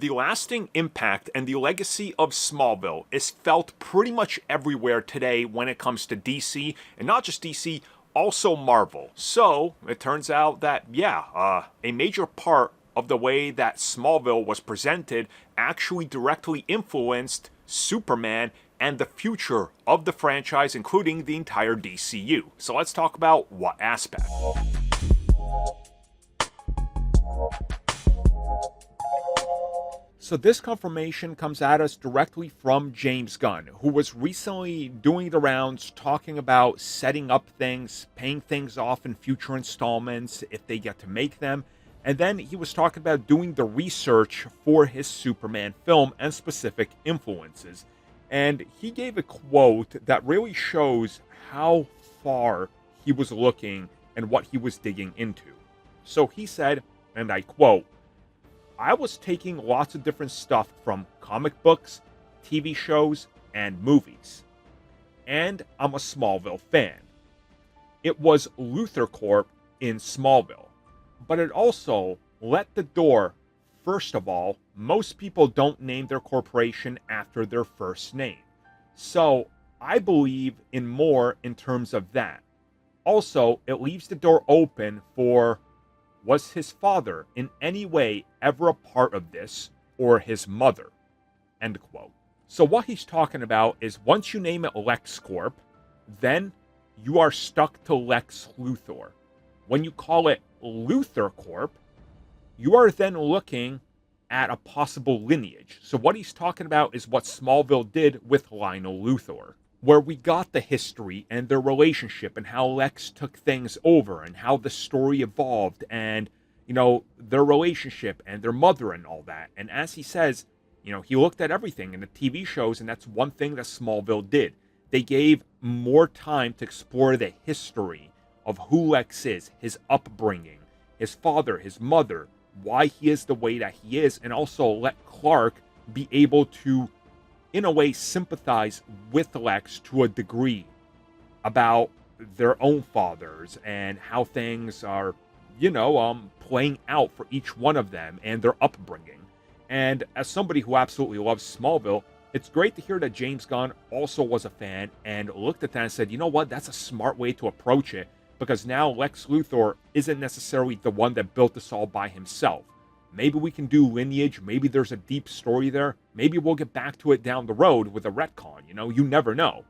The lasting impact and the legacy of Smallville is felt pretty much everywhere today when it comes to DC, and not just DC, also Marvel. So, it turns out that, a major part of the way that Smallville was presented actually directly influenced Superman and the future of the franchise, including the entire DCU. So let's talk about what aspect. So this confirmation comes at us directly from James Gunn, who was recently doing the rounds talking about setting up things, paying things off in future installments if they get to make them. And then he was talking about doing the research for his Superman film and specific influences. And he gave a quote that really shows how far he was looking and what he was digging into. So he said, and I quote, "I was taking lots of different stuff from comic books, TV shows, and movies. And I'm a Smallville fan. It was Luthor Corp in Smallville. But it also let the door, first of all, most people don't name their corporation after their first name. So I believe in more in terms of that. Also, it leaves the door open for, was his father in any way ever a part of this, or his mother?" End quote. So what he's talking about is once you name it LexCorp, then you are stuck to Lex Luthor. When you call it Luthor Corp, you are then looking at a possible lineage. So what he's talking about is what Smallville did with Lionel Luthor, where we got the history and their relationship and how Lex took things over and how the story evolved and, their relationship and their mother and all that. And as he says, he looked at everything in the TV shows, and that's one thing that Smallville did. They gave more time to explore the history of who Lex is, his upbringing, his father, his mother, why he is the way that he is, and also let Clark be able to, in a way, sympathize with Lex to a degree about their own fathers and how things are, playing out for each one of them and their upbringing. And as somebody who absolutely loves Smallville, it's great to hear that James Gunn also was a fan and looked at that and said, you know what, that's a smart way to approach it, because now Lex Luthor isn't necessarily the one that built this all by himself. Maybe we can do lineage. Maybe there's a deep story there. Maybe we'll get back to it down the road with a retcon. You never know.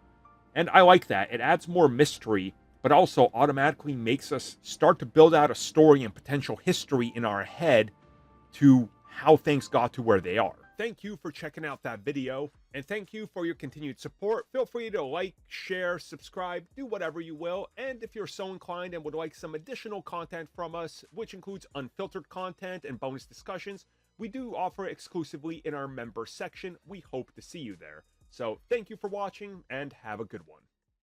And I like that. It adds more mystery, but also automatically makes us start to build out a story and potential history in our head to how things got to where they are. Thank you for checking out that video, and thank you for your continued support. Feel free to like, share, subscribe, do whatever you will, and if you're so inclined and would like some additional content from us, which includes unfiltered content and bonus discussions, we do offer exclusively in our member section. We hope to see you there. So thank you for watching, and have a good one.